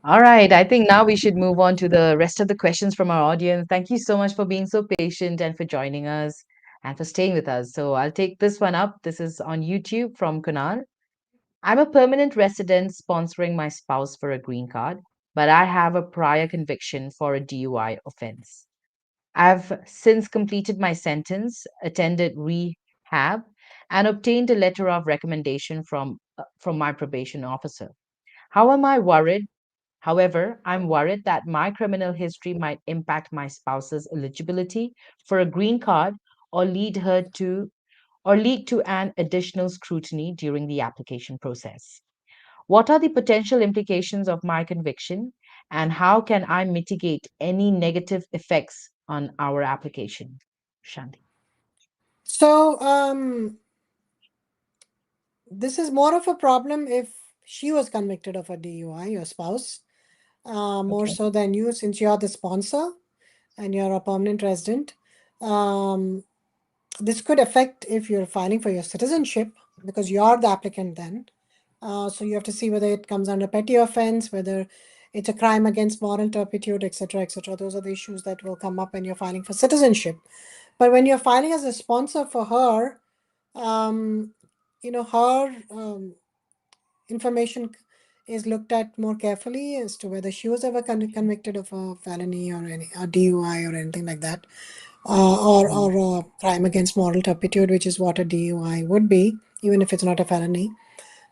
All right. I think now we should move on to the rest of the questions from our audience. Thank you so much for being so patient and for joining us and for staying with us. So I'll take this one up. This is on YouTube from Kunal. I'm a permanent resident sponsoring my spouse for a green card, but I have a prior conviction for a DUI offense. I've since completed my sentence, attended rehab, and obtained a letter of recommendation from my probation officer. How am I worried? However, I'm worried that my criminal history might impact my spouse's eligibility for a green card or lead to an additional scrutiny during the application process. What are the potential implications of my conviction, and how can I mitigate any negative effects on our application? Shanti. So, this is more of a problem if she was convicted of a DUI, your spouse, more Okay. so than you, since you're the sponsor and you're a permanent resident. Um, this could affect if you're filing for your citizenship because you're the applicant then. So you have to see whether it comes under petty offense, whether it's a crime against moral turpitude, etc., etc. Those are the issues that will come up when you're filing for citizenship. But when you're filing as a sponsor for her, um, her information is looked at more carefully as to whether she was ever convicted of a felony or any a DUI or anything like that, Mm. or a crime against moral turpitude, which is what a DUI would be, even if it's not a felony.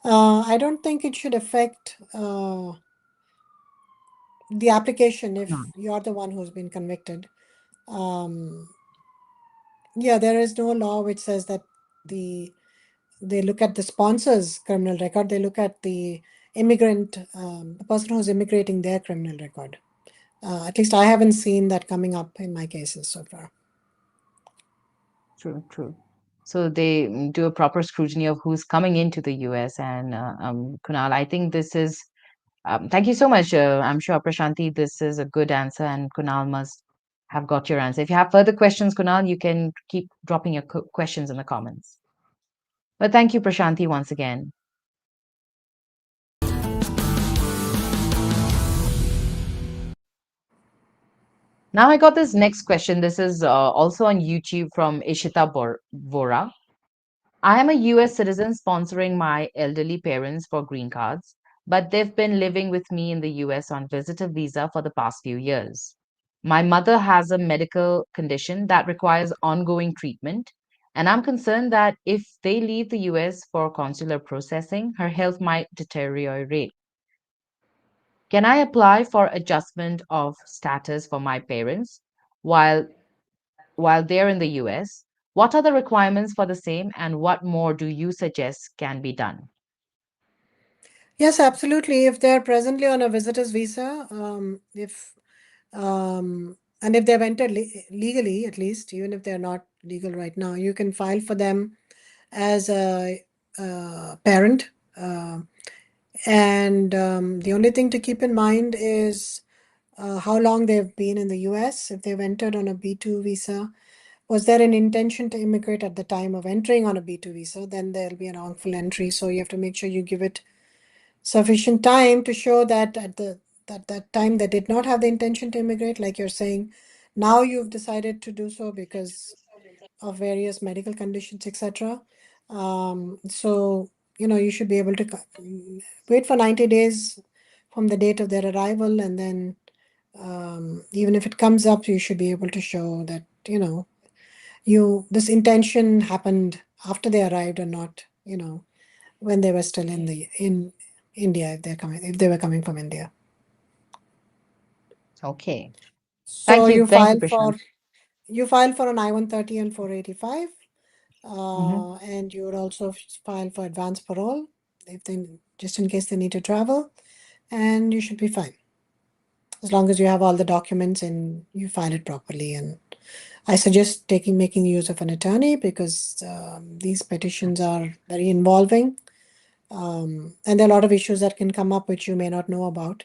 I don't think it should affect the application No. if you're the one who's been convicted. Um, yeah, there is no law which says that the they look at the sponsor's criminal record. They look at the person who's immigrating their criminal record. At least I haven't seen that coming up in my cases so far. True, true. So they do a proper scrutiny of who's coming into the US. And Kunal, I think this is, thank you so much. I'm sure, Prashanti, this is a good answer, and Kunal must have got your answer. If you have further questions, Kunal, you can keep dropping your questions in the comments. But thank you, Prashanti, once again. Now I got this next question. This is also on YouTube from Ishita Vora. I am a US citizen sponsoring my elderly parents for green cards, but they've been living with me in the US on visitor visa for the past few years. My mother has a medical condition that requires ongoing treatment, and I'm concerned that if they leave the US for consular processing, her health might deteriorate. Can I apply for adjustment of status for my parents while they're in the US? What are the requirements for the same, and what more do you suggest can be done? Yes, absolutely. If they're presently on a visitor's visa, if and if they've entered legally, at least, even if they're not legal right now, you can file for them as a, parent. And the only thing to keep in mind is how long they've been in the US. If they've entered on a B2 visa, was there an intention to immigrate at the time of entering on a B2 visa? Then there'll be a wrongful entry. So you have to make sure you give it sufficient time to show that at that time they did not have the intention to immigrate, like you're saying. Now you've decided to do so because of various medical conditions, etc. So you should be able to wait for 90 days from the date of their arrival, and then even if it comes up, you should be able to show that you this intention happened after they arrived and not when they were still in India, if they were coming from India. Okay. So Thank you. you Thank you, file Prashant. for you file for an I-130 and 485, Hmm. and you would also file for advance parole if they just in case they need to travel, and you should be fine as long as you have all the documents and you file it properly. And I suggest making use of an attorney because these petitions are very involving, and there are a lot of issues that can come up which you may not know about,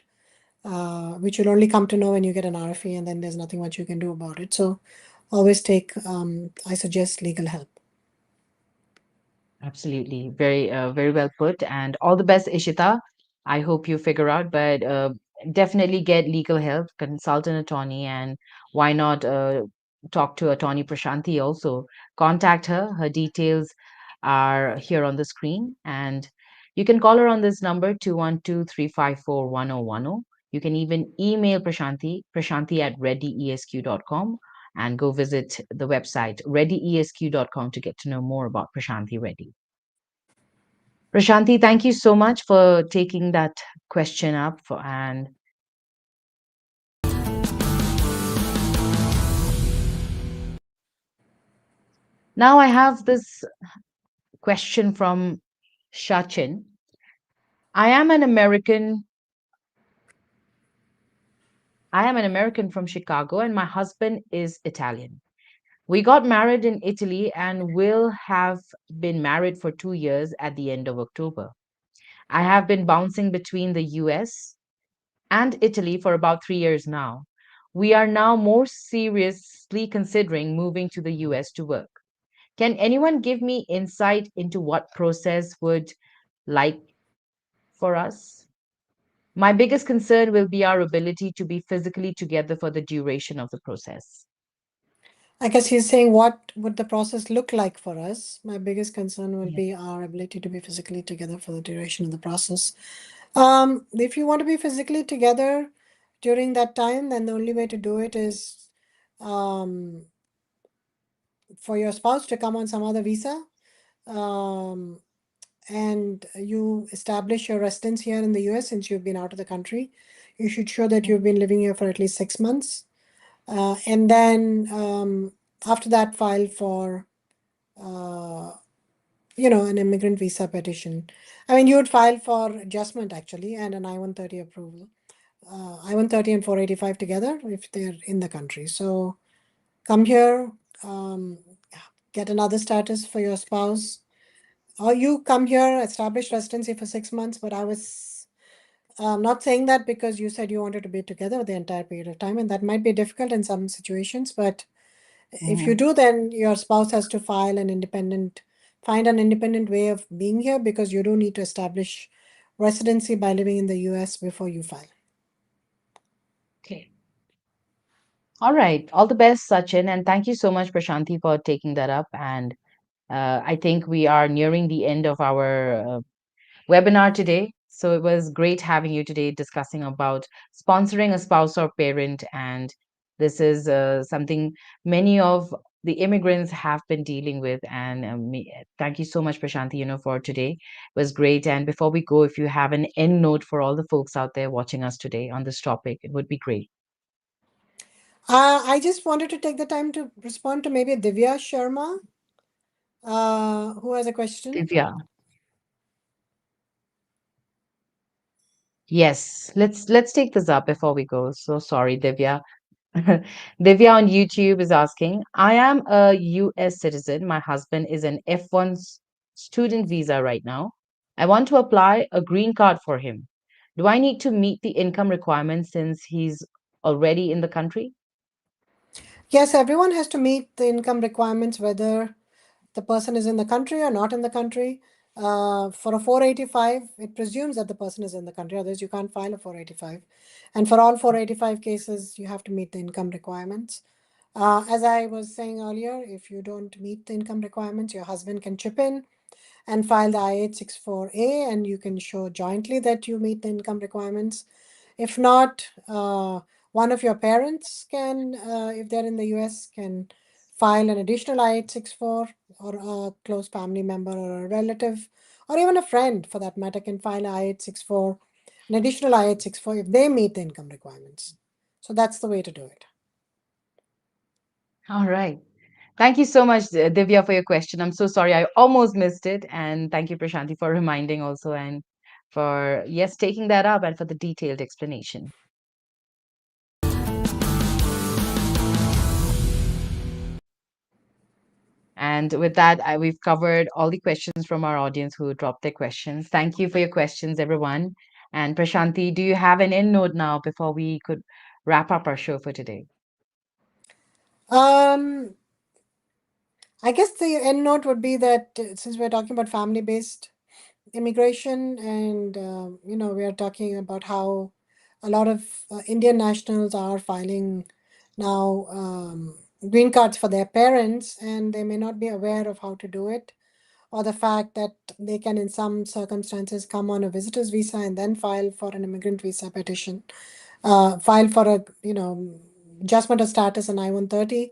which you'll only come to know when you get an RFE, and then there's nothing much you can do about it. So always I suggest legal help. Absolutely. Very well put. And all the best, Ishita. I hope you figure out, but definitely get legal help, consult an attorney, and why not talk to attorney Prashanti also. Contact her. Her details are here on the screen. And you can call her on this number, 212-354-1010. You can even email Prashanti at readyesq.com, and go visit the website readyesq.com to get to know more about Prashanti Reddy. Prashanti, thank you so much for taking that question up. And now I have this question from Shachin. I am an American. I am an American from Chicago, and my husband is Italian. We got married in Italy and will have been married for 2 years at the end of October. I have been bouncing between the US and Italy for about 3 years now. We are now more seriously considering moving to the US to work. Can anyone give me insight into what process would like for us? My biggest concern will be our ability to be physically together for the duration of the process. I guess he's saying what would the process look like for us. My biggest concern will Yeah. be our ability to be physically together for the duration of the process. If you want to be physically together during that time, then the only way to do it is um, for your spouse to come on some other visa. Um, and you establish your residence here in the US since you've been out of the country. You should show that you've been living here for at least 6 months. And then after that, file for uh, an immigrant visa petition. I mean, you would file for adjustment actually and an I-130 approval. I-130 and 485 together if they're in the country. So come here, um, get another status for your spouse, or you come here, establish residency for 6 months. But I was not saying that because you said you wanted to be together the entire period of time, and that might be difficult in some situations. But if you Mhm. do, then your spouse has to find an independent way of being here because you do need to establish residency by living in the US before you file. Okay. All right. All the best, Sachin. And thank you so much, Prashanti, for taking that up. And I think we are nearing the end of our webinar today. So it was great having you today discussing about sponsoring a spouse or parent. And this is something many of the immigrants have been dealing with. And thank you so much, Prashanti, for today. It was great. And before we go, if you have an end note for all the folks out there watching us today on this topic, it would be great. I just wanted to take the time to respond to maybe Divya Sharma, who has a question. Divya. Yes, let's take this up before we go. So sorry, Divya. Divya on YouTube is asking, I am a US citizen. My husband is an F1 student visa right now. I want to apply a green card for him. Do I need to meet the income requirements since he's already in the country? Yes, everyone has to meet the income requirements, whether the person is in the country or not in the country. For a 485, it presumes that the person is in the country, otherwise you can't file a 485. And for all 485 cases, you have to meet the income requirements. As I was saying earlier, if you don't meet the income requirements, your husband can chip in and file the I-864A, and you can show jointly that you meet the income requirements. If not, one of your parents can, if they're in the US, can file an additional I-864, or a close family member or a relative, or even a friend for that matter, can file I-864, an additional I-864 if they meet the income requirements. So that's the way to do it. All right. Thank you so much, Divya, for your question. I'm so sorry. I almost missed it. And thank you, Prashanti, for reminding also and for, yes, taking that up and for the detailed explanation. And with that, we've covered all the questions from our audience who dropped their questions. Thank you for your questions, everyone. And Prashanti, do you have an end note now before we could wrap up our show for today? Um, I guess the end note would be that since we're talking about family-based immigration, and we are talking about how a lot of Indian nationals are filing now green cards for their parents, and they may not be aware of how to do it, or the fact that they can, in some circumstances, come on a visitor's visa and then file for an immigrant visa petition, file for a adjustment of status in I-130.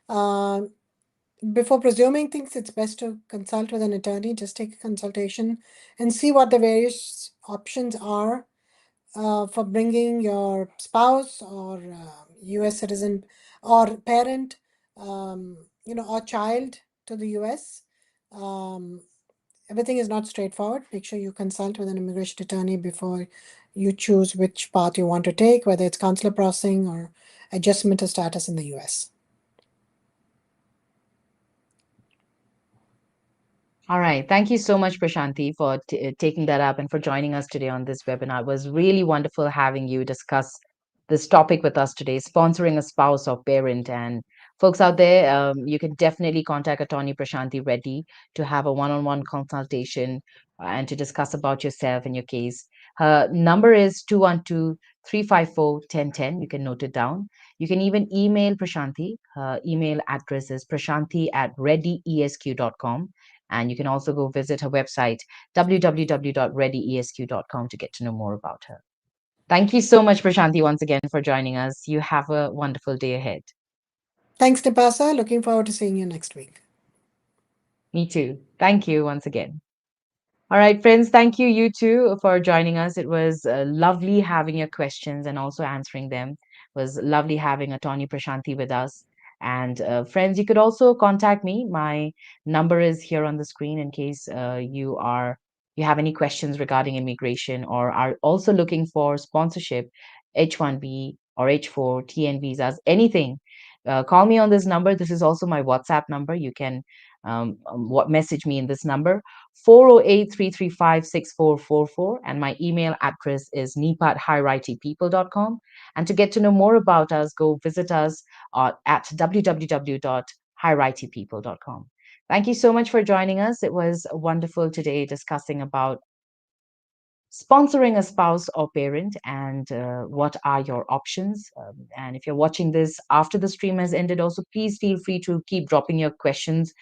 Uh, Before presuming things, it's best to consult with an attorney, just take a consultation and see what the various options are for bringing your spouse or US citizen or parent, or child to the US. Um, Everything is not straightforward. Make sure you consult with an immigration attorney before you choose which path you want to take, whether it's consular processing or adjustment of status in the US. All right. Thank you so much, Prashanti, for taking that up and for joining us today on this webinar. It was really wonderful having you discuss this topic with us today, sponsoring a spouse or parent. And folks out there, you can definitely contact Attorney Prashanti Reddy to have a one-on-one consultation and to discuss about yourself and your case. Her number is 212-354-1010. You can note it down. You can even email Prashanti. Her email address is prashanti@reddyesq.com. And you can also go visit her website, www.readyesq.com, to get to know more about her. Thank you so much, Prashanti, once again for joining us. You have a wonderful day ahead. Thanks, Nipasa. Looking forward to seeing you next week. Me too. Thank you once again. All right, friends, thank you, you too, for joining us. It was lovely having your questions and also answering them. It was lovely having Attorney Prashanti with us. And friends, you could also contact me. My number is here on the screen in case you have any questions regarding immigration or are also looking for sponsorship, H-1B or H-4, TN visas, anything. Call me on this number. This is also my WhatsApp number. You can message me in this number, 408-335-6444, and my email address is nipa@highrightypeople.com. And to get to know more about us, go visit us at www.highrightypeople.com. Thank you so much for joining us. It was wonderful today discussing about sponsoring a spouse or parent and what are your options. And if you're watching this after the stream has ended, also please feel free to keep dropping your questions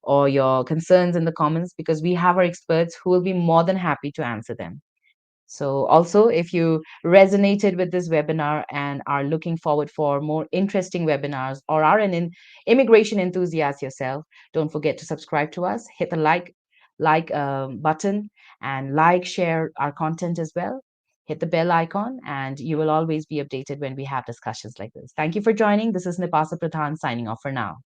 or your concerns in the comments, because we have our experts who will be more than happy to answer them. So also, if you resonated with this webinar and are looking forward for more interesting webinars or are an immigration enthusiast yourself, don't forget to subscribe to us, hit the like button, and share our content as well. Hit the bell icon and you will always be updated when we have discussions like this. Thank you for joining. This is Nipasa Pradhan signing off for now.